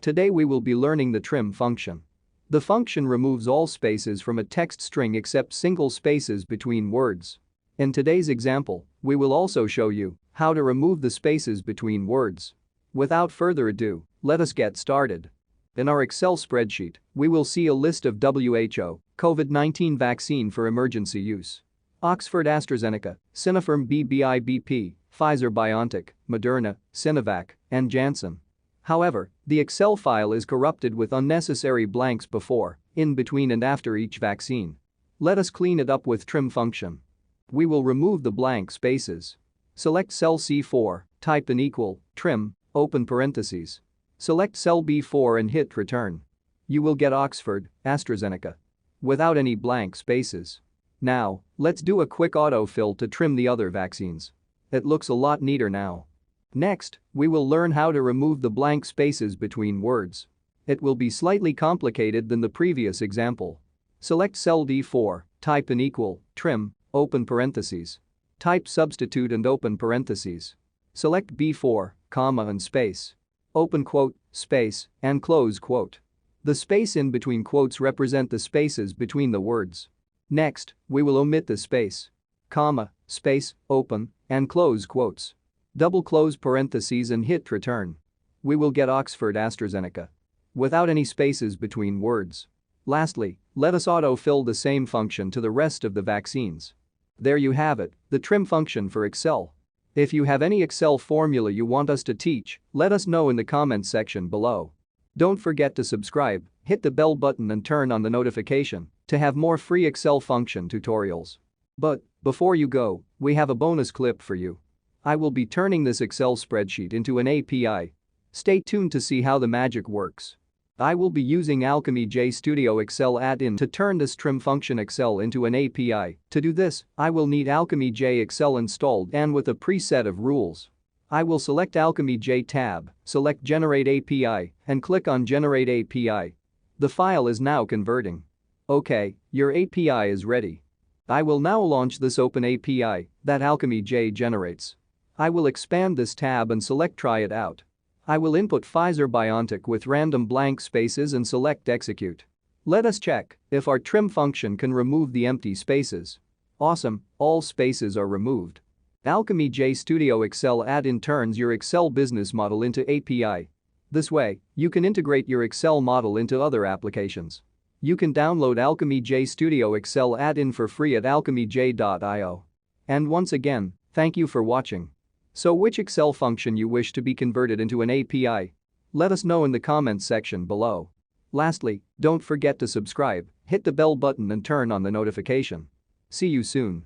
Today we will be learning the trim function. The function removes all spaces from a text string except single spaces between words. In today's example, we will also show you how to remove the spaces between words. Without further ado, let us get started. In our Excel spreadsheet, we will see a list of WHO COVID-19 vaccine for emergency use. Oxford AstraZeneca, Sinopharm BBIBP, Pfizer BioNTech, Moderna, Sinovac and Janssen. However, the Excel file is corrupted with unnecessary blanks before, in between and after each vaccine. Let us clean it up with trim function. We will remove the blank spaces. Select cell C4, type an equal, trim, open parentheses. Select cell B4 and hit return. You will get Oxford, AstraZeneca. Without any blank spaces. Now, let's do a quick autofill to trim the other vaccines. It looks a lot neater now. Next, we will learn how to remove the blank spaces between words. It will be slightly complicated than the previous example. Select cell D4, type an equal, trim, open parentheses. Type substitute and open parentheses. Select B4, comma and space. Open quote, space, and close quote. The space in between quotes represent the spaces between the words. Next, we will omit the space, comma, space, open, and close quotes. Double close parentheses and hit return. We will get Oxford AstraZeneca. Without any spaces between words. Lastly, let us autofill the same function to the rest of the vaccines. There you have it, the trim function for Excel. If you have any Excel formula you want us to teach, let us know in the comments section below. Don't forget to subscribe, hit the bell button and turn on the notification to have more free Excel function tutorials. But, before you go, we have a bonus clip for you. I will be turning this Excel spreadsheet into an API. Stay tuned to see how the magic works. I will be using AlchemyJ Studio Excel add-in to turn this trim function Excel into an API. To do this, I will need AlchemyJ Excel installed and with a preset of rules. I will select AlchemyJ tab, select Generate API, and click on Generate API. The file is now converting. Okay, your API is ready. I will now launch this open API that AlchemyJ generates. I will expand this tab and select Try it out. I will input Pfizer BioNTech with random blank spaces and select Execute. Let us check if our trim function can remove the empty spaces. Awesome, all spaces are removed. AlchemyJ Studio Excel add-in turns your Excel business model into API. This way, you can integrate your Excel model into other applications. You can download AlchemyJ Studio Excel add-in for free at alchemyj.io. And once again, thank you for watching. So which Excel function you wish to be converted into an API? Let us know in the comments section below. Lastly, don't forget to subscribe, hit the bell button and turn on the notification. See you soon.